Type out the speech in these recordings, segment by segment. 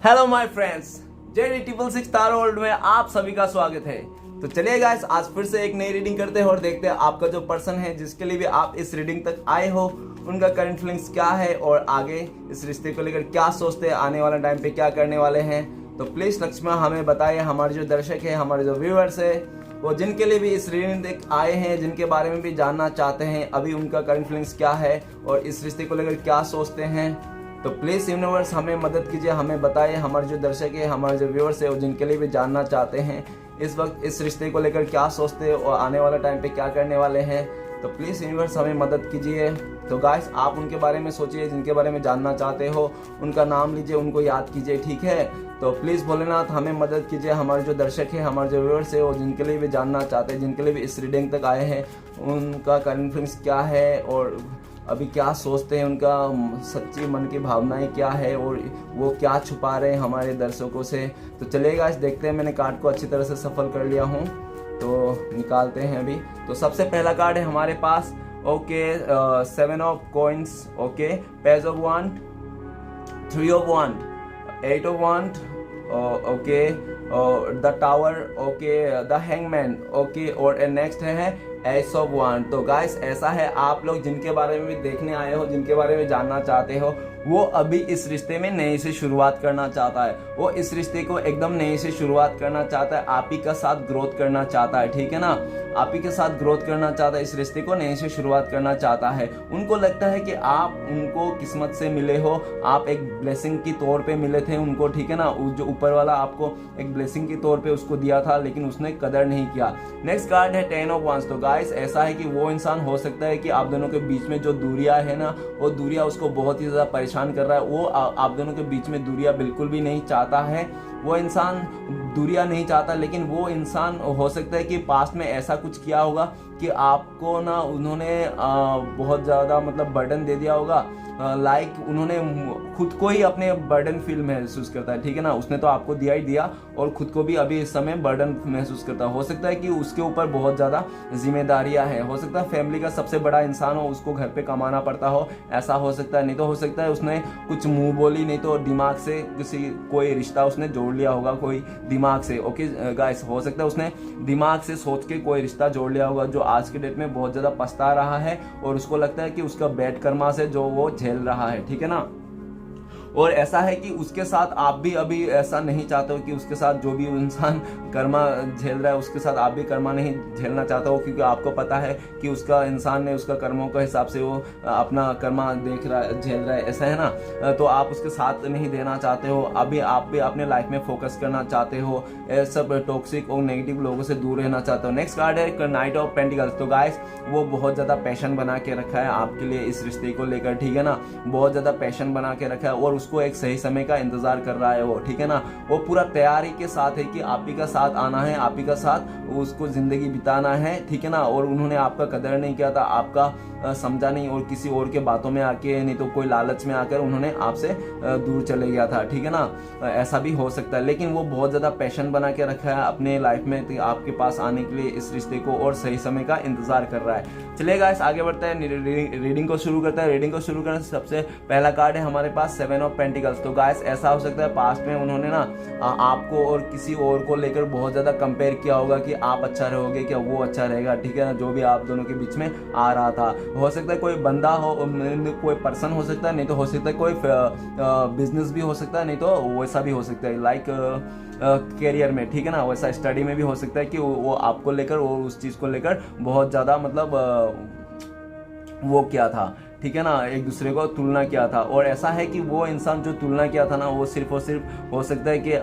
Hello my friends, JD666 star world में आप सभी का स्वागत है। तो चलिए गाइस, आज फिर से एक नई रीडिंग करते हैं और देखते हैं आपका जो पर्सन है जिसके लिए भी आप इस रीडिंग तक आए हो उनका करंट फीलिंग्स क्या है और आगे इस रिश्ते को लेकर क्या सोचते हैं, आने वाले टाइम पे क्या करने वाले हैं। तो प्लीज लक्ष्मण हमें बताइए, हमारे जो दर्शक है, हमारे जो व्यूअर्स है, वो जिनके लिए भी इस रीडिंग तक आए हैं, जिनके बारे में भी जानना चाहते हैं अभी उनका करंट फीलिंग्स क्या है और इस रिश्ते को लेकर क्या सोचते हैं, तो प्लीज यूनिवर्स हमें मदद कीजिए, हमें बताइए, हमारे जो दर्शक है, हमारे जो व्यूअर्स है, जिनके लिए भी जानना चाहते हैं इस वक्त इस रिश्ते को लेकर क्या सोचते हैं और आने वाले टाइम पे क्या करने वाले हैं। तो प्लीज यूनिवर्स हमें मदद कीजिए। तो गाइस, आप उनके बारे में सोचिए, जिनके बारे में जानना चाहते हो उनका नाम लीजिए, उनको याद कीजिए, ठीक है। तो प्लीज भोलेनाथ हमें मदद कीजिए, हमारे जो दर्शक है, हमारे जो व्यूअर्स है, और जिनके लिए भी जानना चाहते हैं, जिनके लिए भी इस रीडिंग तक आए हैं, उनका करंट फीलिंग्स क्या है और अभी क्या सोचते हैं, उनका सच्ची मन की भावनाएं क्या है और वो क्या छुपा रहे हैं हमारे दर्शकों से। तो चलिएगा, इस देखते हैं। मैंने कार्ड को अच्छी तरह से सफल कर लिया हूँ, तो निकालते हैं अभी। तो सबसे पहला कार्ड है हमारे पास, okay, 7 of coins, okay, page of wand, 3 of wand, 8 of wand, okay, the tower, okay, the hangman, okay, और नेक्स्ट है एस ऑफ वांड। तो गाइस, ऐसा है आप लोग जिनके बारे में भी देखने आए हो, जिनके बारे में जानना चाहते हो, वो अभी इस रिश्ते में नए से शुरुआत करना चाहता है। वो इस रिश्ते को एकदम नए से शुरुआत करना चाहता है, आप ही का साथ ग्रोथ करना चाहता है, ठीक है ना। आप ही के साथ ग्रोथ करना चाहता है, इस रिश्ते को नए से शुरुआत करना चाहता है। उनको लगता है कि आप उनको किस्मत से मिले हो, आप एक ब्लेसिंग की तौर पे मिले थे उनको, ठीक है ना। जो ऊपर वाला आपको एक ब्लेसिंग के तौर पे उसको दिया था, लेकिन उसने कदर नहीं किया। नेक्स्ट कार्ड है 10 ऑफ वांड्स। तो गाइस, ऐसा है कि वो इंसान हो सकता है कि आप दोनों के बीच में जो दूरियां है ना, वो दूरियां उसको बहुत ही ज्यादा परेशान कर रहा है। वो आप दोनों के बीच में दूरियां बिल्कुल भी नहीं चाहता है। वो इंसान दूरियां नहीं चाहता, लेकिन वो इंसान हो सकता है कि पास्ट में ऐसा कुछ किया होगा कि आपको ना उन्होंने बहुत ज़्यादा मतलब बर्डन दे दिया होगा, लाइक उन्होंने खुद को ही अपने बर्डन फील महसूस करता है, ठीक है ना। उसने तो आपको दिया ही दिया और खुद को भी अभी इस समय बर्डन महसूस करता है। हो सकता है कि उसके ऊपर बहुत ज़्यादा जिम्मेदारियां हैं, हो सकता है फैमिली का सबसे बड़ा इंसान हो, उसको घर पे कमाना पड़ता हो, ऐसा हो सकता है। नहीं तो हो सकता है उसने कुछ मुंह बोली, नहीं तो दिमाग से किसी कोई रिश्ता उसने जोड़ लिया होगा, कोई दिमाग से, ओके गाइस, हो सकता है उसने दिमाग से सोच के कोई रिश्ता जोड़ लिया होगा जो आज के डेट में बहुत ज़्यादा पछता रहा है और उसको लगता है कि उसका बैड कर्मा से जो वो झेल रहा है, ठीक है ना। और ऐसा है कि उसके साथ आप भी अभी ऐसा नहीं चाहते हो कि उसके साथ जो भी इंसान कर्मा झेल रहा है उसके साथ आप भी कर्मा नहीं झेलना चाहते हो, क्योंकि आपको पता है कि उसका इंसान ने उसका कर्मों के हिसाब से वो अपना कर्मा देख रहा है, झेल रहा है, ऐसा है ना। तो आप उसके साथ नहीं देना चाहते हो, अभी आप भी अपने लाइफ में फोकस करना चाहते हो, सब टॉक्सिक और नेगेटिव लोगों से दूर रहना चाहते हो। नेक्स्ट कार्ड है नाइट ऑफ पेंटिकल्स। तो गाइस, वो बहुत ज़्यादा पैशन बना के रखा है आपके लिए इस रिश्ते को लेकर, ठीक है ना। बहुत ज़्यादा पैशन बना के रखा है और उसको एक सही समय का इंतजार कर रहा है वो, ठीक है ना। वो पूरा तैयारी के साथ है कि आप ही का साथ आना है, आप ही का साथ उसको जिंदगी बिताना है, ठीक है ना। और उन्होंने आपका कदर नहीं किया था, आपका समझा नहीं और किसी और के बातों में आके, नहीं तो कोई लालच में आकर उन्होंने आपसे दूर चले गया था, ठीक है ना। ऐसा भी हो सकता है, लेकिन वो बहुत ज़्यादा पैशन बना के रखा है अपने लाइफ में तो आपके पास आने के लिए इस रिश्ते को और सही समय का इंतजार कर रहा है। चलिए गाइस, आगे बढ़ते हैं, रीडिंग को शुरू करते हैं। रीडिंग को शुरू करने से सबसे पहला कार्ड है हमारे पास 7 ऑफ पेंटिकल्स। तो गाइस, ऐसा हो सकता है पास्ट में उन्होंने ना आपको और किसी और को लेकर बहुत ज़्यादा कंपेयर किया होगा कि आप अच्छा रहोगे, क्या वो अच्छा रहेगा, ठीक है ना। जो भी आप दोनों के बीच में आ रहा था, हो सकता है कोई बंदा हो, कोई पर्सन हो सकता है, नहीं तो हो सकता है कोई बिजनेस भी हो सकता है, नहीं तो वैसा भी हो सकता है लाइक करियर में, ठीक है ना। वैसा स्टडी में भी हो सकता है कि वो आपको लेकर और उस चीज़ को लेकर बहुत ज़्यादा मतलब वो क्या था, ठीक है ना, एक दूसरे को तुलना किया था। और ऐसा है कि वो इंसान जो तुलना किया था ना, वो सिर्फ और सिर्फ हो सकता है कि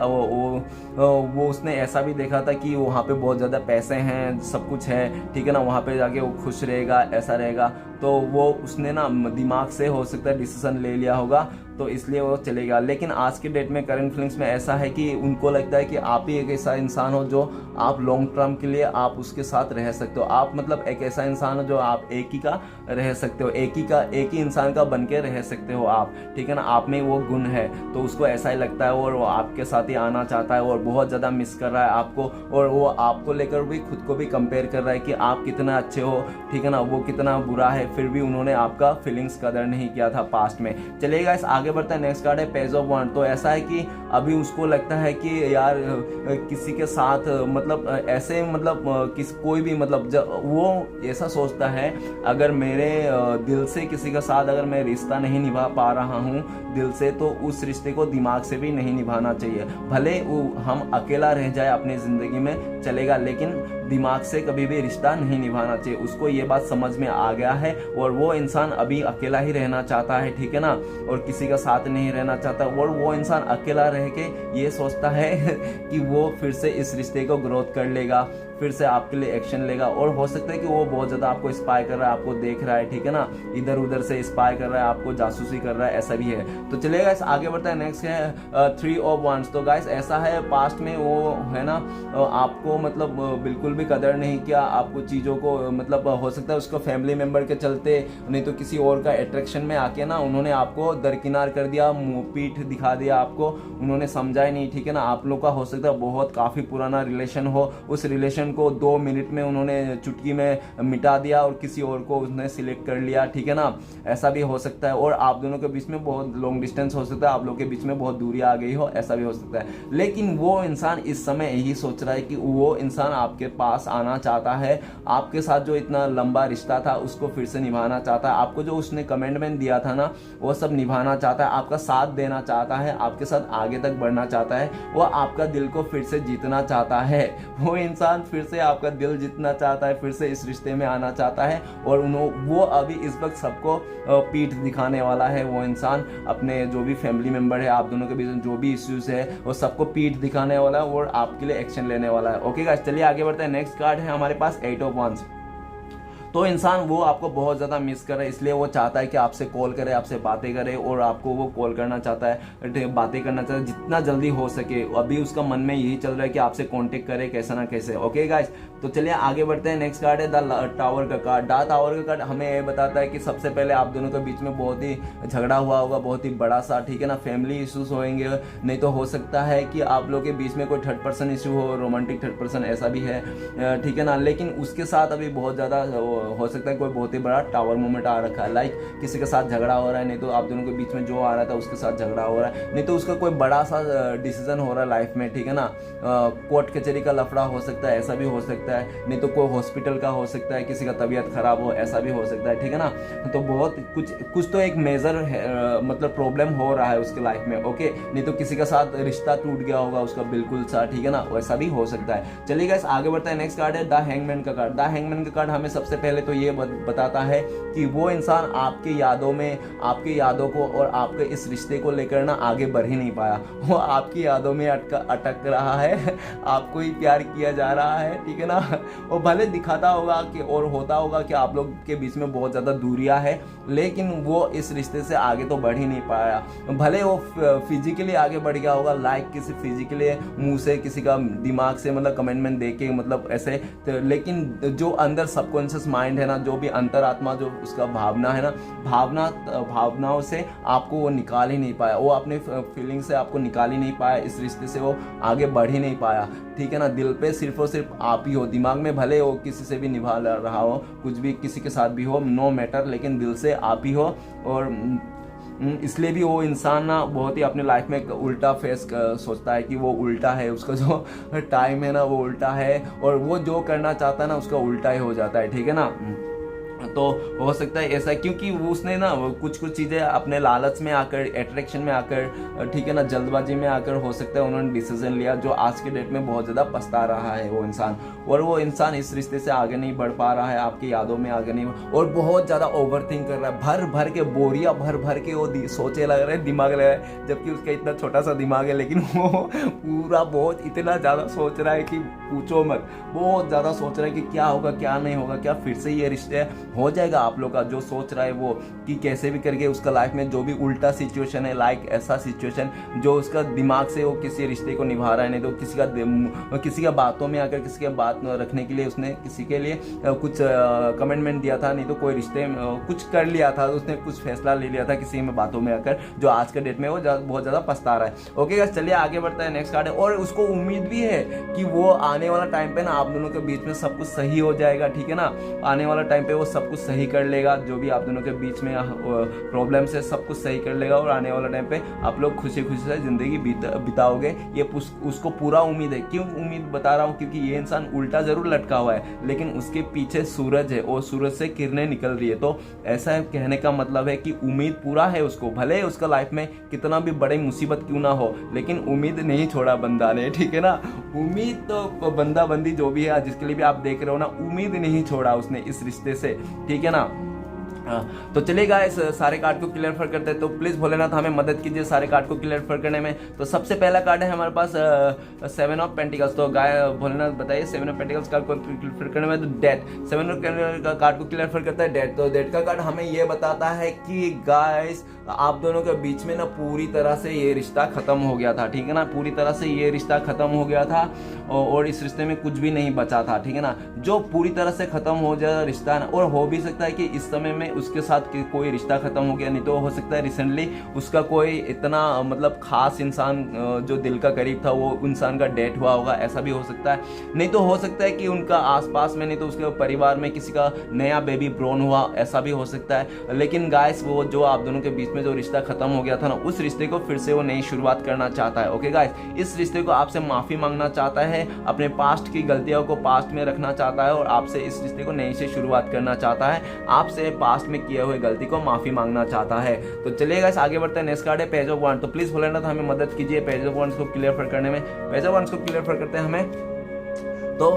वो उसने ऐसा भी देखा था कि वहाँ पे बहुत ज़्यादा पैसे हैं, सब कुछ है, ठीक है ना, वहाँ पे जाके वो खुश रहेगा, ऐसा रहेगा। तो वो उसने ना दिमाग से हो सकता है डिसीजन ले लिया होगा, तो इसलिए वो चलेगा। लेकिन आज के डेट में करंट फीलिंग्स में ऐसा है कि उनको लगता है कि आप ही एक ऐसा इंसान हो जो आप लॉन्ग टर्म के लिए आप उसके साथ रह सकते हो। आप मतलब एक ऐसा इंसान हो जो आप एक ही का रह सकते हो, एक ही इंसान का बन के रह सकते हो आप, ठीक है ना। आप में वो गुण है, तो उसको ऐसा ही लगता है और वो आपके साथ ही आना चाहता है और बहुत ज़्यादा मिस कर रहा है आपको। और वो आपको लेकर भी खुद को भी कंपेयर कर रहा है कि आप कितना अच्छे हो, ठीक है ना, वो कितना बुरा है। फिर भी उन्होंने आपका फीलिंग्स कदर नहीं किया था पास्ट में। चलिए गाइस, आगे आगे बढ़ते हैं, नेक्स्ट कार्ड है पेज ऑफ वांड। तो ऐसा है कि अभी उसको लगता है कि यार किसी के साथ मतलब ऐसे मतलब कोई भी मतलब वो ऐसा सोचता है अगर मेरे दिल से किसी के साथ अगर मैं रिश्ता नहीं निभा पा रहा हूँ दिल से, तो उस रिश्ते को दिमाग से भी नहीं निभाना चाहिए। भले हम अकेला रह जाए अपनी ज़िंदगी में चलेगा, लेकिन दिमाग से कभी भी रिश्ता नहीं निभाना चाहिए। उसको ये बात समझ में आ गया है और वो इंसान अभी अकेला ही रहना चाहता है, ठीक है ना, और किसी का साथ नहीं रहना चाहता। और वो इंसान अकेला रह के ये सोचता है कि वो फिर से इस रिश्ते को ग्रोथ कर लेगा, फिर से आपके लिए एक्शन लेगा। और हो सकता है कि वो बहुत ज़्यादा आपको स्पाई कर रहा है, आपको देख रहा है, ठीक है ना, इधर उधर से स्पाई कर रहा है, आपको जासूसी कर रहा है, ऐसा भी है। तो चलिए गाइस आगे बढ़ता है, नेक्स्ट है 3 ऑफ वांड्स। तो गाइस ऐसा है पास्ट में वो है ना आपको मतलब बिल्कुल भी कदर नहीं किया, आपको चीज़ों को मतलब हो सकता है उसको फैमिली मेम्बर के चलते, नहीं तो किसी और का अट्रैक्शन में आके ना उन्होंने आपको दरकिनार कर दिया, मुंह पीठ दिखा दिया आपको, उन्होंने समझा ही नहीं, ठीक है ना। आप लोग का हो सकता है बहुत काफ़ी पुराना रिलेशन हो, उस रिलेशन को 2 मिनट में उन्होंने चुटकी में मिटा दिया और किसी और को उसने सिलेक्ट कर लिया, ठीक है ना, ऐसा भी हो सकता है। और आप दोनों के बीच में बहुत लॉन्ग डिस्टेंस हो सकता है, आप लोग के बीच में बहुत दूरी आ गई हो, ऐसा भी हो सकता है। लेकिन वो इंसान इस समय यही सोच रहा है कि वो इंसान आपके पास आना चाहता है, आपके साथ जो इतना लंबा रिश्ता था उसको फिर से निभाना चाहता है, आपको जो उसने कमिटमेंट दिया था ना वो सब निभाना चाहता है, आपका साथ देना चाहता है, आपके साथ आगे तक बढ़ना चाहता है, वो आपका दिल को फिर से जीतना चाहता है। वो इंसान फिर से आपका दिल जीतना चाहता है, फिर से इस रिश्ते में आना चाहता है। और वो अभी इस वक्त सबको पीठ दिखाने वाला है। वो इंसान अपने जो भी फैमिली मेंबर है, आप दोनों के बीच जो भी इश्यूज है वो सबको पीठ दिखाने वाला है और आपके लिए एक्शन लेने वाला है। ओके गाइस चलिए आगे बढ़ते हैं, नेक्स्ट कार्ड है हमारे पास 8 ऑफ वांड्स। तो इंसान वो आपको बहुत ज़्यादा मिस कर रहा है, इसलिए वो चाहता है कि आपसे कॉल करे, आपसे बातें करे, और आपको वो कॉल करना चाहता है, बातें करना चाहता है जितना जल्दी हो सके। अभी उसका मन में यही चल रहा है कि आपसे कांटेक्ट करे कैसे ना कैसे। ओके गाइस तो चलिए आगे बढ़ते हैं, नेक्स्ट कार्ड है द टावर का कार्ड। द टावर का कार्ड हमें ये बताता है कि सबसे पहले आप दोनों के बीच में बहुत ही झगड़ा हुआ होगा, बहुत ही बड़ा सा, ठीक है ना, फैमिली इश्यूज होंगे, नहीं तो हो सकता है कि आप लोग के बीच में कोई थर्ड पर्सन इशू हो, रोमांटिक थर्ड पर्सन, ऐसा भी है, ठीक है ना। लेकिन उसके साथ अभी बहुत ज़्यादा हो सकता है कोई बहुत ही बड़ा टावर मूवमेंट आ रखा है, लाइक किसी के साथ झगड़ा हो रहा है, नहीं तो आप दोनों के बीच में जो आ रहा था उसके साथ झगड़ा हो रहा है, नहीं तो उसका कोई बड़ा सा डिसीजन हो रहा है लाइफ में, ठीक है ना, कोर्ट कचहरी का लफड़ा हो सकता है, ऐसा भी हो सकता है, नहीं तो कोई हॉस्पिटल का हो सकता है, किसी का तबीयत खराब हो, ऐसा भी हो सकता है, ठीक है ना। तो बहुत कुछ तो एक मेजर मतलब प्रॉब्लम हो रहा है उसके लाइफ में, ओके, नहीं तो किसी का साथ रिश्ता टूट गया होगा उसका बिल्कुल सा, ठीक है ना, वैसा भी हो सकता है। चलिए गाइस आगे बढ़ते हैं, नेक्स्ट कार्ड है द हैंगमैन का कार्ड। द हैंगमैन का कार्ड हमें सबसे पहले तो ये बताता है कि वो इंसान आपकी यादों में, आपकी यादों को और आपके इस रिश्ते को लेकर ना आगे बढ़ ही नहीं पाया, वो आपकी यादों में अटक रहा है, आपको ही प्यार किया जा रहा है, ठीक है ना। वो भले दिखाता होगा कि और होता होगा कि आप लोग के बीच में बहुत ज़्यादा दूरियां है, लेकिन वो इस रिश्ते से आगे तो बढ़ ही नहीं पाया। भले वो फिजिकली आगे बढ़ गया होगा, लाइक किसी फिजिकली मुंह से, किसी का दिमाग से मतलब कमेंटमेंट दे के मतलब ऐसे, तो लेकिन जो अंदर सबकॉन्शियस माइंड है ना, जो भी अंतरात्मा जो उसका भावना है ना, भावनाओं से आपको वो निकाल ही नहीं पाया, वो अपने फीलिंग से आपको निकाल ही नहीं पाया, इस रिश्ते से वो आगे बढ़ ही नहीं पाया, ठीक है ना। दिल पे सिर्फ और सिर्फ आप ही हो, दिमाग में भले वो किसी से भी निभा रहा हो, कुछ भी किसी के साथ भी हो, नो मैटर, लेकिन दिल से आप ही हो। और इसलिए भी वो इंसान ना बहुत ही अपने लाइफ में उल्टा फेस सोचता है कि वो उल्टा है, उसका जो टाइम है ना वो उल्टा है, और वो जो करना चाहता है ना उसका उल्टा ही हो जाता है, ठीक है ना। तो हो सकता है ऐसा, क्योंकि वो उसने ना कुछ चीज़ें अपने लालच में आकर, अट्रैक्शन में आकर, ठीक है ना, जल्दबाजी में आकर हो सकता है उन्होंने डिसीजन लिया जो आज के डेट में बहुत ज़्यादा पछता रहा है वो इंसान। और वो इंसान इस रिश्ते से आगे नहीं बढ़ पा रहा है, आपकी यादों में आगे नहीं, और बहुत ज़्यादा ओवरथिंक कर रहा है, भर के बोरिया भर के वो सोचे लग रहे हैं, दिमाग लग रहा है, जबकि उसका इतना छोटा सा दिमाग है, लेकिन वो पूरा बहुत इतना ज़्यादा सोच रहा है कि पूछो मत, बहुत ज़्यादा सोच रहा है कि क्या होगा क्या नहीं होगा, क्या फिर से ये रिश्ते हो जाएगा आप लोग का, जो सोच रहा है वो कि कैसे भी करके उसका लाइफ में जो भी उल्टा सिचुएशन है, लाइक ऐसा सिचुएशन जो उसका दिमाग से वो किसी रिश्ते को निभा रहा है, नहीं तो किसी का बातों में आकर किसी के बात रखने के लिए उसने किसी के लिए कुछ कमिटमेंट दिया था, नहीं तो कोई रिश्ते कुछ कर लिया था, उसने कुछ फैसला ले लिया था किसी में बातों में आकर, जो आज के डेट में वो बहुत ज़्यादा पछता रहा है। ओके गाइस चलिए आगे बढ़ता है, नेक्स्ट कार्ड है, और उसको उम्मीद भी है कि वो आने वाला टाइम पे ना आप दोनों के बीच में सब कुछ सही हो जाएगा, ठीक है ना, आने वाला टाइम पे वो सब सब कुछ सही कर लेगा, जो भी आप दोनों के बीच में प्रॉब्लम्स है सब कुछ सही कर लेगा और आने वाला टाइम पे आप लोग खुशी खुशी से ज़िंदगी बिताओगे। ये उसको पूरा उम्मीद है। क्यों उम्मीद बता रहा हूँ? क्योंकि ये इंसान उल्टा ज़रूर लटका हुआ है लेकिन उसके पीछे सूरज है और सूरज से किरणें निकल रही है। तो ऐसा कहने का मतलब है कि उम्मीद पूरा है उसको, भले उसका लाइफ में कितना भी बड़ी मुसीबत क्यों ना हो लेकिन उम्मीद नहीं छोड़ा बंदा ने, ठीक है ना। उम्मीद तो बंदा बंदी जो भी है जिसके लिए भी आप देख रहे हो ना, उम्मीद नहीं छोड़ा उसने इस रिश्ते से, ठीक है ना। तो चलिएगा इस सारे कार्ड को क्लियर फर करते हैं। तो प्लीज़ भोलेनाथ हमें मदद कीजिए सारे कार्ड को क्लियर फर करने में। तो सबसे पहला कार्ड है हमारे पास 7 ऑफ पेंटिकल्स। तो भोलेनाथ बताइए 7 ऑफ पेंटिकल्स कार्ड को क्लियर फर करने में। तो डेथ 7 ऑफ का कार्ड को क्लियर फर करता है डेथ। तो डेथ का कार्ड हमें ये बताता है कि गाइस आप दोनों के बीच में ना पूरी तरह से ये रिश्ता खत्म हो गया था, ठीक है ना। पूरी तरह से ये रिश्ता खत्म हो गया था और इस रिश्ते में कुछ भी नहीं बचा था, ठीक है ना। जो पूरी तरह से खत्म हो जाए रिश्ता ना, और हो भी सकता है कि इस समय में उसके साथ कोई रिश्ता खत्म हो गया, नहीं तो हो सकता है रिसेंटली उसका कोई इतना मतलब खास इंसान जो दिल का करीब था वो इंसान का डेथ हुआ होगा, ऐसा भी हो सकता है। नहीं तो हो सकता है कि उनका आसपास में, नहीं तो उसके परिवार में किसी का नया बेबी ब्रोन हुआ, ऐसा भी हो सकता है। लेकिन गाइस वो जो आप दोनों के बीच में जो रिश्ता खत्म हो गया था ना, उस रिश्ते को फिर से वो नई शुरुआत करना चाहता है। ओके गाइस, इस रिश्ते को आपसे माफी मांगना चाहता है, अपने पास्ट की गलतियों को पास्ट में रखना चाहता है और आपसे इस रिश्ते को नई से शुरुआत करना चाहता है, आपसे पास्ट में किए हुए गलती को माफी मांगना चाहता है। तो चलिए गाइस आगे बढ़ते हैं। नेक्स्ट कार्ड है पेज ऑफ वांड्स। तो प्लीज भोलेनाथ हमें मदद कीजिए पेज ऑफ वांड्स को क्लियर करने में। पेज ऑफ वांड्स को क्लियर करते हैं हमें। तो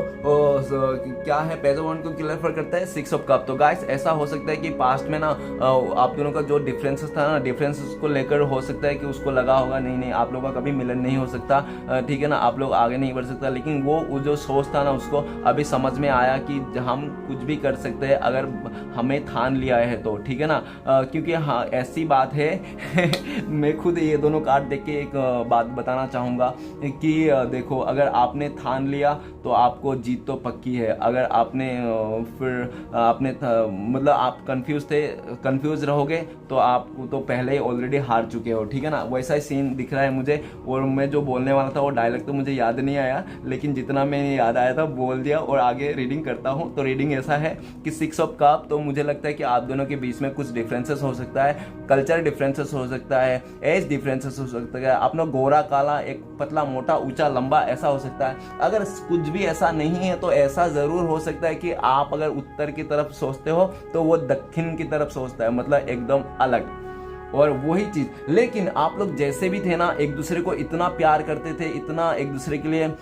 क्या है पेज ऑफ वांड्स को क्लियर करता है 6 ऑफ कप। तो गाइस ऐसा हो सकता है कि पास्ट में ना आप दोनों का जो डिफरेंसेस था ना, डिफरेंसेस को लेकर हो सकता है कि उसको लगा होगा नहीं आप लोगों का कभी मिलन नहीं हो सकता, ठीक है ना, आप लोग आगे नहीं बढ़ सकता। लेकिन वो जो सोच था ना उसको अभी समझ में आया कि हम कुछ भी कर सकते हैं अगर हमें ठान लिया है तो, ठीक है ना। क्योंकि हाँ ऐसी बात है मैं खुद ये दोनों कार्ड देख के एक बात बताना चाहूँगा कि देखो अगर आपने ठान लिया तो आपको जीत तो पक्की है। अगर आपने फिर आपने मतलब आप कंफ्यूज रहोगे तो आप तो पहले ही ऑलरेडी हार चुके हो, ठीक है ना। वैसा ही सीन दिख रहा है मुझे। और मैं जो बोलने वाला था वो डायलॉग तो मुझे याद नहीं आया, लेकिन जितना मैंने याद आया था बोल दिया और आगे रीडिंग करता हूँ। तो रीडिंग ऐसा है कि 6 ऑफ कप। तो मुझे लगता है कि आप दोनों के बीच में कुछ डिफरेंसेस हो सकता है, कल्चर डिफरेंसेस हो सकता है, एज डिफरेंसेस हो सकता है, अपना गोरा काला, एक पतला मोटा ऊंचा लंबा, ऐसा हो सकता है। अगर कुछ भी ऐसा नहीं है तो ऐसा जरूर हो सकता है कि आप अगर उत्तर की तरफ सोचते हो तो वो दक्षिण की तरफ सोचता है, मतलब एकदम अलग और वही चीज। लेकिन आप लोग जैसे भी थे ना, एक दूसरे को इतना प्यार करते थे, इतना एक दूसरे के लिए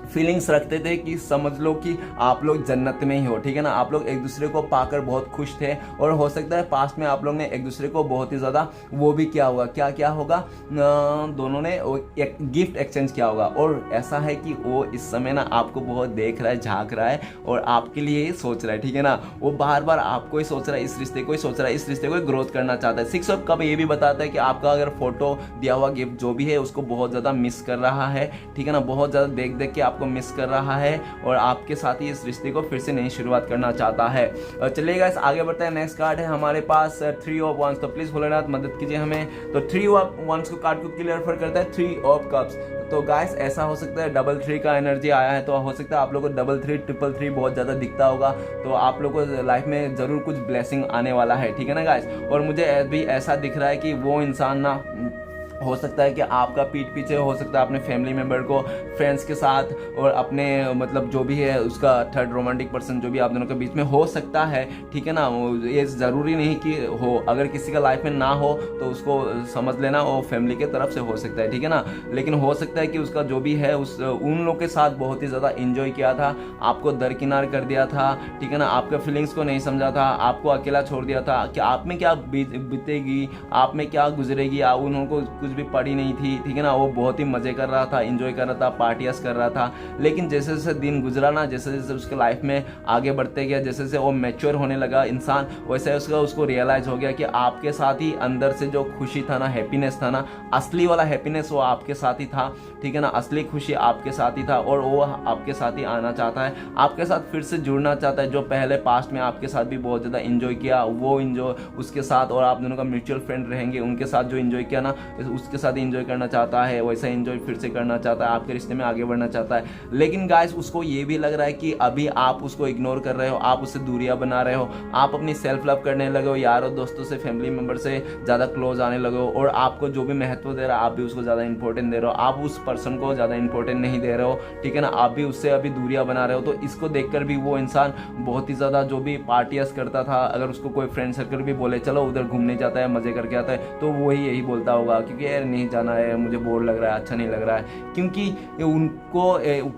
फीलिंग्स रखते थे कि समझ लो कि आप लोग जन्नत में ही हो, ठीक है ना। आप लोग एक दूसरे को पाकर बहुत खुश थे और हो सकता है पास्ट में आप लोग ने एक दूसरे को बहुत ही ज़्यादा वो भी किया होगा, क्या होगा, दोनों ने एक गिफ्ट एक्सचेंज किया होगा। और ऐसा है कि वो इस समय ना आपको बहुत देख रहा है, झांक रहा है और आपके लिए ही सोच रहा है, ठीक है ना। वो बार बार आपको ही सोच रहा है, इस रिश्ते को ही सोच रहा है, इस रिश्ते को ही ग्रोथ करना चाहता है। 6 ऑफ कप ये भी बताता है कि आपका अगर फोटो दिया हुआ गिफ्ट जो भी है उसको बहुत ज़्यादा मिस कर रहा है, ठीक है ना। बहुत ज़्यादा देख देख के आपको मिस कर रहा है और आपके साथ ही इस रिश्ते को फिर से नई शुरुआत करना चाहता है। चलिए गाइस आगे बढ़ते हैं। नेक्स्ट कार्ड है हमारे पास 3 ऑफ वांड्स। तो प्लीज भोलेनाथ मदद कीजिए हमें। तो 3 ऑफ वांड्स को कार्ड को क्लियर करता है 3 ऑफ कप्स। तो गाइस ऐसा हो सकता है 3 का एनर्जी आया है, तो हो सकता है आप लोगों को 3 3 बहुत ज़्यादा दिखता होगा। तो आप लोगों को लाइफ में ज़रूर कुछ ब्लेसिंग आने वाला है, ठीक है ना गाइस। और मुझे भी ऐसा दिख रहा है कि वो इंसान ना हो सकता है कि आपका पीठ पीछे, हो सकता है अपने फैमिली मेंबर को, फ्रेंड्स के साथ और अपने मतलब जो भी है उसका थर्ड रोमांटिक पर्सन जो भी आप दोनों के बीच में हो सकता है, ठीक है ना। ये ज़रूरी नहीं कि हो, अगर किसी का लाइफ में ना हो तो उसको समझ लेना वो फैमिली के तरफ से हो सकता है, ठीक है ना। लेकिन हो सकता है कि उसका जो भी है उन लोग के साथ बहुत ही ज़्यादा इंजॉय किया था, आपको दरकिनार कर दिया था, ठीक है ना। आपके फीलिंग्स को नहीं समझा था, आपको अकेला छोड़ दिया था कि आप में क्या बीतेगी, आप में क्या गुजरेगी, उनको कुछ भी पड़ी नहीं थी, ठीक है ना। वो बहुत ही मजे कर रहा था, एंजॉय कर रहा था, पार्टियास कर रहा था। लेकिन जैसे जैसे दिन गुजरा ना, जैसे जैसे उसके लाइफ में आगे बढ़ते गया, जैसे जैसे वो मैच्योर होने लगा इंसान, वैसे उसको रियलाइज हो गया कि आपके साथ ही अंदर से जो खुशी था ना, हैप्पीनेस था ना, असली वाला हैप्पीनेस वो आपके साथ ही था, ठीक है ना। असली खुशी आपके साथ ही था और वो आपके साथ ही आना चाहता है, आपके साथ फिर से जुड़ना चाहता है। जो पहले पास्ट में आपके साथ भी बहुत ज़्यादा इंजॉय किया, वो इंजॉय उसके साथ, और आप दोनों का म्यूचुअल फ्रेंड रहेंगे, उनके साथ जो इंजॉय किया ना उसके साथ एंजॉय करना चाहता है, वैसा एंजॉय फिर से करना चाहता है, आपके रिश्ते में आगे बढ़ना चाहता है। लेकिन गाइस उसको ये भी लग रहा है कि अभी आप उसको इग्नोर कर रहे हो, आप उससे दूरियां बना रहे हो, आप अपनी सेल्फ लव करने लगे हो, यारों दोस्तों से, फैमिली मेंबर से ज़्यादा क्लोज आने लगे हो, और आपको जो भी महत्व दे रहा है आप भी उसको ज़्यादा इंपॉर्टेंट दे रहे हो, आप उस पर्सन को ज़्यादा इंपॉर्टेंट नहीं दे रहे हो, ठीक है ना, आप भी उससे अभी दूरियां बना रहे हो। तो इसको देखकर भी वो इंसान बहुत ही ज़्यादा जो भी पार्टियास करता था, अगर उसको कोई फ्रेंड सर्कल भी बोले चलो उधर घूमने जाता है, मजे करके आता है, तो वही यही बोलता होगा क्योंकि यार नहीं जाना है, मुझे बोर लग रहा है, अच्छा नहीं लग रहा है। क्योंकि उनको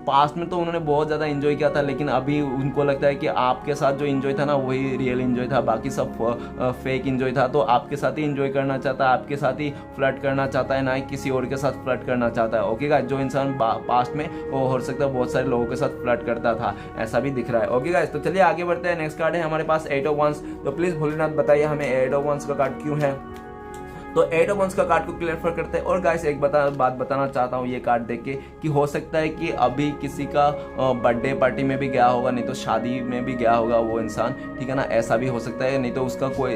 पास्ट में तो उन्होंने बहुत ज़्यादा इंजॉय किया था, लेकिन अभी उनको लगता है कि आपके साथ जो इंजॉय था ना वही रियल इंजॉय था, बाकी सब फेक इंजॉय था। तो आपके साथ ही इंजॉय करना चाहता है, आपके साथ ही फ्लर्ट करना चाहता है, ना ही किसी और के साथ फ्लर्ट करना चाहता है। ओके गाइस, जो इंसान पास्ट में वो हो सकता है बहुत सारे लोगों के साथ फ्लर्ट करता था, ऐसा भी दिख रहा है। ओके गाइस, तो चलिए आगे बढ़ते हैं। नेक्स्ट कार्ड है हमारे पास 8 ऑफ वंस। तो प्लीज भोलेनाथ बताइए हमें 8 ऑफ वंस का कार्ड क्यों है। तो 8 ऑफ वंस का कार्ड को क्लियर करते हैं। और गाइस एक बात बताना चाहता हूँ ये कार्ड देख के कि हो सकता है कि अभी किसी का बर्थडे पार्टी में भी गया होगा, नहीं तो शादी में भी गया होगा वो इंसान, ठीक है ना, ऐसा भी हो सकता है। नहीं तो उसका कोई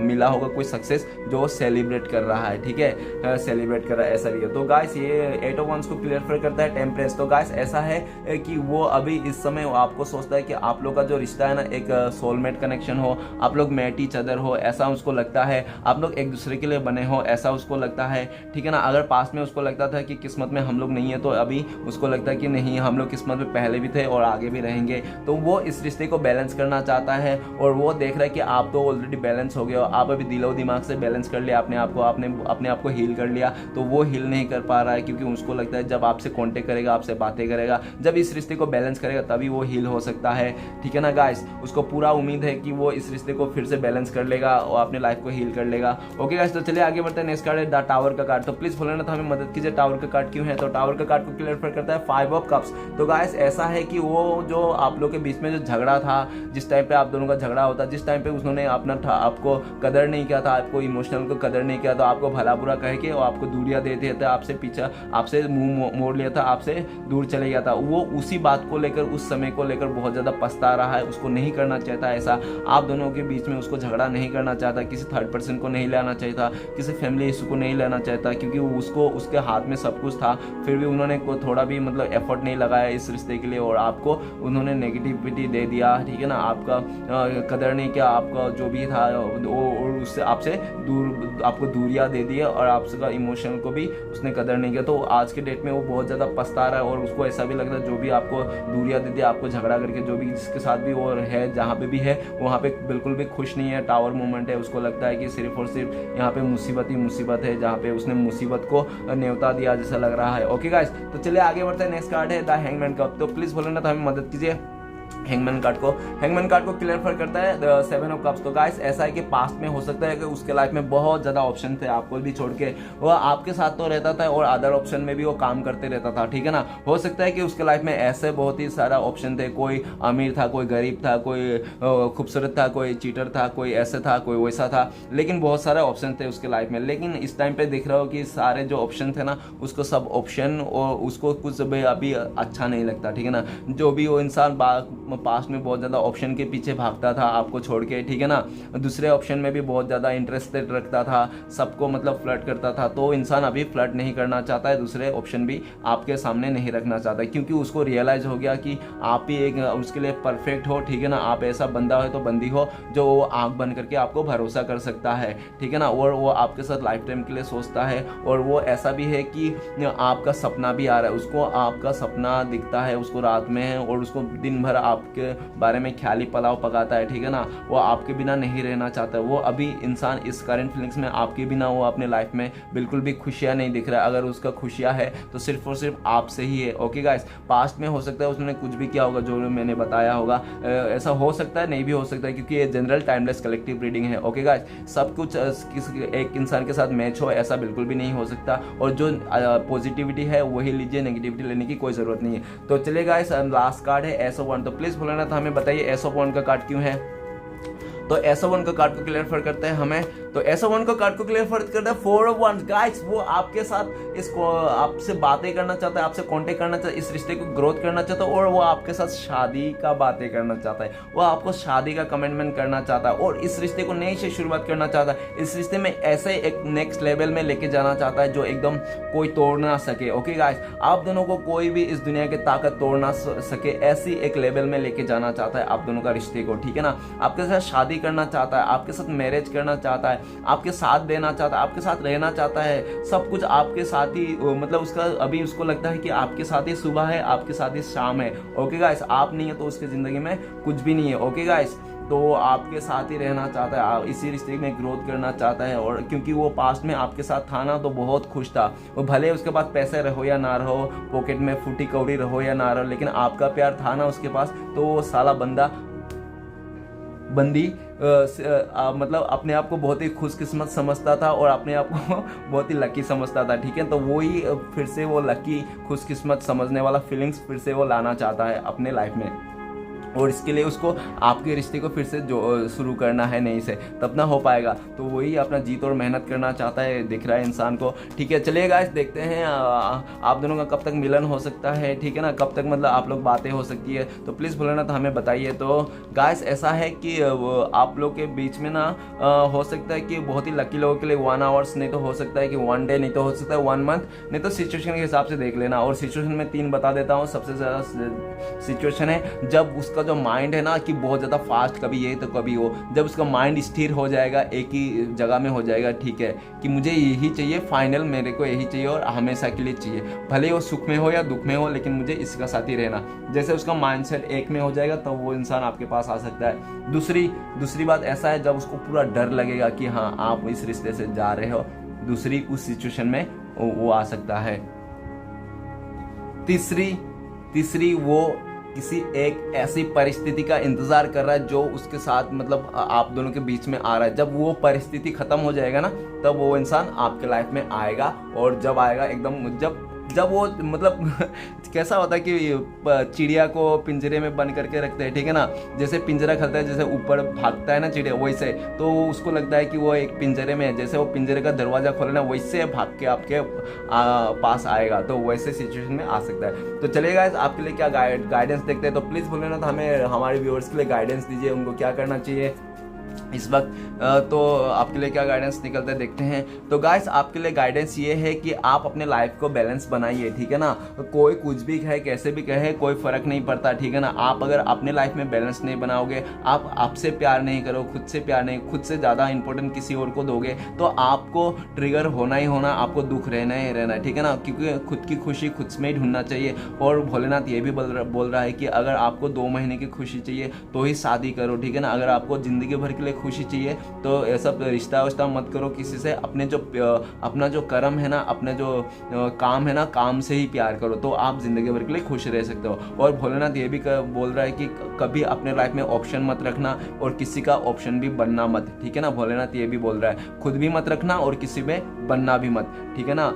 मिला होगा कोई सक्सेस जो सेलिब्रेट कर रहा है, ठीक है, सेलिब्रेट कर रहा है, ऐसा भी है। तो गाइस ये 8 ऑफ वंस को क्लियर करता है टेम्परेंस। तो गाइस ऐसा है कि वो अभी इस समय आपको सोचता है कि आप लोग का जो रिश्ता है ना एक सोलमेट कनेक्शन हो, आप लोग मेट ईच अदर हो, ऐसा उसको लगता है, आप लोग एक दूसरे के लिए बने हो, ऐसा उसको लगता है, ठीक है ना। अगर पास्ट में उसको लगता था कि किस्मत में हम लोग नहीं है, तो अभी उसको लगता है कि नहीं, हम लोग किस्मत में पहले भी थे और आगे भी रहेंगे। तो वो इस रिश्ते को बैलेंस करना चाहता है, और वो देख रहा है कि आप तो ऑलरेडी बैलेंस हो गए हो, आप अभी दिलो दिमाग से बैलेंस कर लिया अपने आप को, आपने अपने आप को हील कर लिया। तो वो हील नहीं कर पा रहा है क्योंकि उसको लगता है जब आपसे कॉन्टेक्ट करेगा, आपसे बातें करेगा, जब इस रिश्ते को बैलेंस करेगा तभी वो हील हो सकता है, ठीक है ना गाइस। उसको पूरा उम्मीद है कि वो इस रिश्ते को फिर से बैलेंस कर लेगा और अपने लाइफ को हील कर लेगा। ओके गाइस, तो चलिए आगे बढ़ते हैं। नेक्स्ट कार्ड है द टावर का कार्ड। तो प्लीज भोलेनाथ हमें मदद कीजिए, टावर का कार्ड क्यों है। तो टावर का कार्ड को क्लियर करता है 5 ऑफ कप्स। तो गाइस ऐसा है कि वो जो आप लोग के बीच में जो झगड़ा था, जिस टाइम पे आप दोनों का झगड़ा होता, जिस टाइम पे उन्होंने अपना आपको कदर नहीं किया था, आपको इमोशनल को कदर नहीं किया था, आपको भला बुरा कह के और आपको दूरियां दे दिया था, आपसे पीछा, आपसे मुंह मोड़ लिया था, आपसे दूर चले गया था, वो उसी बात को लेकर, उस समय को लेकर बहुत ज्यादा पछता रहा है। उसको नहीं करना चाहता ऐसा, आप दोनों के बीच में उसको झगड़ा नहीं करना चाहता, किसी थर्ड पर्सन को नहीं लाना चाहता, किसी फैमिली इशू को नहीं लेना चाहता, क्योंकि उसको उसके हाथ में सब कुछ था, फिर भी उन्होंने को थोड़ा भी मतलब एफर्ट नहीं लगाया इस रिश्ते के लिए, और आपको उन्होंने नेगेटिविटी दे दिया, ठीक है ना, आपका कदर नहीं किया, आपका जो भी था और उससे आपसे दूर, आपको दूरियां दे दी और आपका इमोशनल को भी उसने कदर नहीं किया। तो आज के डेट में वो बहुत ज़्यादा पछता रहा है, और उसको ऐसा भी लग रहा है जो भी आपको दूरियां दे दी, आपको झगड़ा करके जो भी जिसके साथ भी वो है, जहाँ पे भी है वहाँ पे बिल्कुल भी खुश नहीं है। टावर मूवमेंट है, उसको लगता है कि सिर्फ और सिर्फ यहाँ पे मुसीबत ही मुसीबत है, जहाँ पे उसने मुसीबत को न्योता दिया जैसा लग रहा है। ओके गाइस, तो चलिए आगे बढ़ते हैं। नेक्स्ट कार्ड है द हैंगमैन कप। तो प्लीज भोलेनाथ हमें मदद कीजिए हैंगमैन कार्ड को क्लियर करता है 7 ऑफ कप्स। तो गाइस ऐसा है कि पास्ट में हो सकता है कि उसके लाइफ में बहुत ज्यादा ऑप्शन थे, आपको भी छोड़ के वो आपके साथ तो रहता था और अदर ऑप्शन में भी वो काम करते रहता था, ठीक है ना। हो सकता है कि उसके लाइफ में ऐसे बहुत ही सारा ऑप्शन थे, कोई अमीर था, कोई गरीब था, कोई खूबसूरत था, कोई चीटर था, कोई ऐसे था, कोई वैसा था, लेकिन बहुत सारे ऑप्शन थे उसके लाइफ में। लेकिन इस टाइम पे देख रहा हो कि सारे जो ऑप्शन थे ना, उसको सब ऑप्शन और उसको कुछ अभी अच्छा नहीं लगता, ठीक है ना। जो भी वो इंसान पास्ट में बहुत ज़्यादा ऑप्शन के पीछे भागता था आपको छोड़ के, ठीक है ना, दूसरे ऑप्शन में भी बहुत ज़्यादा इंटरेस्टेड रखता था, सबको मतलब फ्लर्ट करता था, तो इंसान अभी फ्लर्ट नहीं करना चाहता है, दूसरे ऑप्शन भी आपके सामने नहीं रखना चाहता, क्योंकि उसको रियलाइज हो गया कि आप ही एक उसके लिए परफेक्ट हो, ठीक है ना। आप ऐसा बंदा हो तो बंदी हो जो वो आँख बंद करके आपको भरोसा कर सकता है, ठीक है ना, और वो आपके साथ लाइफ टाइम के लिए सोचता है। और वो ऐसा भी है कि आपका सपना भी आ रहा है, उसको आपका सपना दिखता है उसको रात में, और उसको दिन भर आपके बारे में ख्याली पुलाव पकाता है, ठीक है ना। वो आपके बिना नहीं रहना चाहता, वो अभी इंसान इस करंट फीलिंग्स में आपके बिना वो अपने लाइफ में बिल्कुल भी खुशियां नहीं दिख रहा है। अगर उसका खुशियां है तो सिर्फ और सिर्फ आपसे ही है। ओके गाइस, पास्ट में हो सकता है उसने कुछ भी किया होगा जो मैंने बताया होगा, ऐसा हो सकता है, नहीं भी हो सकता है, क्योंकि ये जनरल टाइमलेस कलेक्टिव रीडिंग है। ओके गाइस, सब कुछ एक इंसान के साथ मैच हो ऐसा बिल्कुल भी नहीं हो सकता, और जो पॉजिटिविटी है वही लीजिए, नेगेटिविटी लेने की कोई जरूरत नहीं है। तो चलिए गाइस, लास्ट कार्ड है एस ऑफ वन। तो प्लीज भोलेनाथ हमें बताइए एस ऑफ वन का कार्ड क्यों है। तो SO1 का कार्ड को क्लियर करते हैं हमें। तो SO1 का कार्ड को क्लियर करते हैं 4 of Wands। गाइस वो आपके साथ इसको आपसे बातें करना चाहता है, आपसे कांटेक्ट करना चाहता है, इस रिश्ते को ग्रोथ करना चाहता है, और वो आपके साथ शादी का बातें करना चाहता है, वो आपको शादी का कमिटमेंट करना चाहता है, और इस रिश्ते को नई से शुरुआत करना चाहता है। इस रिश्ते में ऐसे एक नेक्स्ट लेवल में लेके जाना चाहता है जो एकदम कोई तोड़ ना सके। ओके गाइस, आप दोनों को कोई भी इस दुनिया की ताकत तोड़ ना सके, ऐसी एक लेवल में लेके जाना चाहता है आप दोनों का रिश्ते को, ठीक है ना। आपके साथ शादी करना चाहता है, आपके साथ मैरिज करना चाहता है, आपके साथ देना चाहता है, आपके साथ रहना चाहता है, सब कुछ आपके साथ ही, मतलब उसका अभी उसको लगता है कि आपके साथ ही सुबह है, आपके साथ ही शाम है। ओके गाइस, आप नहीं है तो उसकी जिंदगी में कुछ भी नहीं है। ओके गाइस, तो आपके साथ ही रहना चाहता है, इसी रिश्ते में ग्रोथ करना चाहता है, और क्योंकि वो पास्ट में आपके साथ था ना तो बहुत खुश था। वो भले उसके पास पैसे रहो या ना रहो, पॉकेट में फूटी कौड़ी रहो या ना रहो, लेकिन आपका प्यार था ना उसके पास, तो वो साला बंदी मतलब अपने आप को बहुत ही खुशकिस्मत समझता था और अपने आप को बहुत ही लकी समझता था, ठीक है। तो वही फिर से वो लकी खुशकिस्मत समझने वाला फीलिंग्स फिर से वो लाना चाहता है अपने लाइफ में, और इसके लिए उसको आपके रिश्ते को फिर से जो शुरू करना है नई से, तब ना हो पाएगा। तो वही अपना जीत और मेहनत करना चाहता है, दिख रहा है इंसान को, ठीक है। चलिए गाइस, देखते हैं आप दोनों का कब तक मिलन हो सकता है, ठीक है ना, कब तक मतलब आप लोग बातें हो सकती है। तो प्लीज़ भूलना तो हमें बताइए। तो गाइस ऐसा है कि आप लोग के बीच में ना हो सकता है कि बहुत ही लकी लोगों के लिए 1 आवर्स, नहीं तो हो सकता है कि 1 डे, नहीं तो हो सकता है 1 मंथ, नहीं तो सिचुएशन के हिसाब से देख लेना। और सिचुएशन में 3 बता देता हूँ। सबसे ज़्यादा सिचुएशन है जब उसका जो माइंड है ना कि बहुत ज़्यादा फास्ट, कभी ये तो कभी वो, जब उसका माइंड स्थिर हो जाएगा, एक ही जगह में हो जाएगा, ठीक है, कि मुझे यही चाहिए, फाइनल मेरे को यही चाहिए और हमेशा के लिए चाहिए, भले वो सुख में हो या दुख में हो, लेकिन मुझे इसका साथ ही रहना। जैसे उसका माइंडसेट एक में हो जाएगा तो वो इंसान आपके पास आ सकता है। दूसरी बात ऐसा है जब उसको पूरा डर लगेगा कि हाँ आप इस रिश्ते से जा रहे हो, दूसरी उस सिचुएशन में वो आ सकता है। तीसरी वो किसी एक ऐसी परिस्थिति का इंतजार कर रहा है जो उसके साथ मतलब आप दोनों के बीच में आ रहा है। जब वो परिस्थिति खत्म हो जाएगा ना, तब वो इंसान आपके लाइफ में आएगा, और जब आएगा एकदम जब वो मतलब कैसा होता है कि चिड़िया को पिंजरे में बंद करके रखते हैं, ठीक है ना, जैसे पिंजरा खलता है, जैसे ऊपर भागता है ना चिड़िया, वैसे तो उसको लगता है कि वो एक पिंजरे में है, जैसे वो पिंजरे का दरवाजा खोले ना, वैसे भाग के आपके पास आएगा, तो वैसे सिचुएशन में आ सकता है। तो चलिए गाइस, आपके लिए क्या गाइडेंस देखते हैं। तो प्लीज़ बोले ना, तो हमें हमारे व्यूअर्स के लिए गाइडेंस दीजिए, उनको क्या करना चाहिए इस वक्त। तो आपके लिए क्या गाइडेंस निकलता है देखते हैं। तो गाइस आपके लिए गाइडेंस ये है कि आप अपने लाइफ को बैलेंस बनाइए, ठीक है ना। कोई कुछ भी कहे, कैसे भी कहे, कोई फर्क नहीं पड़ता, ठीक है ना। आप अगर अपने लाइफ में बैलेंस नहीं बनाओगे, आप आपसे प्यार नहीं करो, खुद से प्यार नहीं, खुद से ज़्यादा इंपॉर्टेंट किसी और को दोगे, तो आपको ट्रिगर होना ही होना, आपको दुख रहना ही रहना है, ठीक है ना। क्योंकि खुद की खुशी खुद में ही ढूंढना चाहिए। और भोलेनाथ ये भी बोल रहा है कि अगर आपको 2 महीने की खुशी चाहिए तो ही शादी करो, ठीक है ना। अगर आपको ज़िंदगी भर के लिए खुशी चाहिए तो ये सब रिश्ता वश्ता मत करो किसी से। अपना जो कर्म है ना, अपने जो काम है ना, काम से ही प्यार करो, तो आप जिंदगी भर के लिए खुश रह सकते हो। और भोलेनाथ ये भी बोल रहा है कि कभी अपने लाइफ में ऑप्शन मत रखना और किसी का ऑप्शन भी बनना मत, ठीक है ना। भोलेनाथ ये भी बोल रहा है, खुद भी मत रखना और किसी में बनना भी मत, ठीक है ना।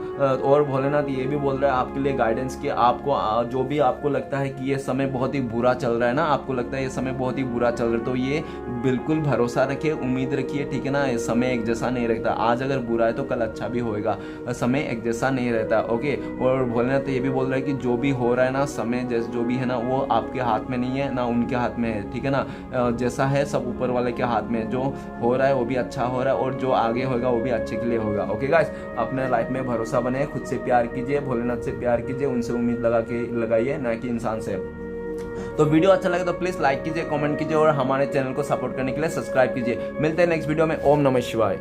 और भोलेनाथ ये भी बोल रहा है आपके लिए गाइडेंस कि आपको जो भी आपको लगता है कि ये समय बहुत ही बुरा चल रहा है ना, आपको लगता है ये समय बहुत ही बुरा चल रहा है, तो ये बिल्कुल भरोसा रखिए, उम्मीद रखिए, ठीक है ना। समय एक जैसा नहीं रहता, आज अगर बुरा है तो कल अच्छा भी होएगा, समय एक जैसा नहीं रहता, ओके। और भोलेनाथ ये भी बोल रहा है कि जो भी हो रहा है ना, समय जैसे जो भी है ना, वो आपके हाथ में नहीं है ना उनके हाथ में है, ठीक है ना। जैसा है सब ऊपर वाले के हाथ में, जो हो रहा है वो भी अच्छा हो रहा है और जो आगे होगा वो भी अच्छे के लिए होगा, ओके गाइस। अपने लाइफ में भरोसा बने, खुद से प्यार कीजिए, भोलेनाथ से प्यार कीजिए, उनसे उम्मीद लगाइए, ना कि इंसान से। तो वीडियो अच्छा लगे तो प्लीज लाइक कीजिए, कमेंट कीजिए और हमारे चैनल को सपोर्ट करने के लिए सब्सक्राइब कीजिए। मिलते हैं नेक्स्ट वीडियो में। ओम नमः शिवाय।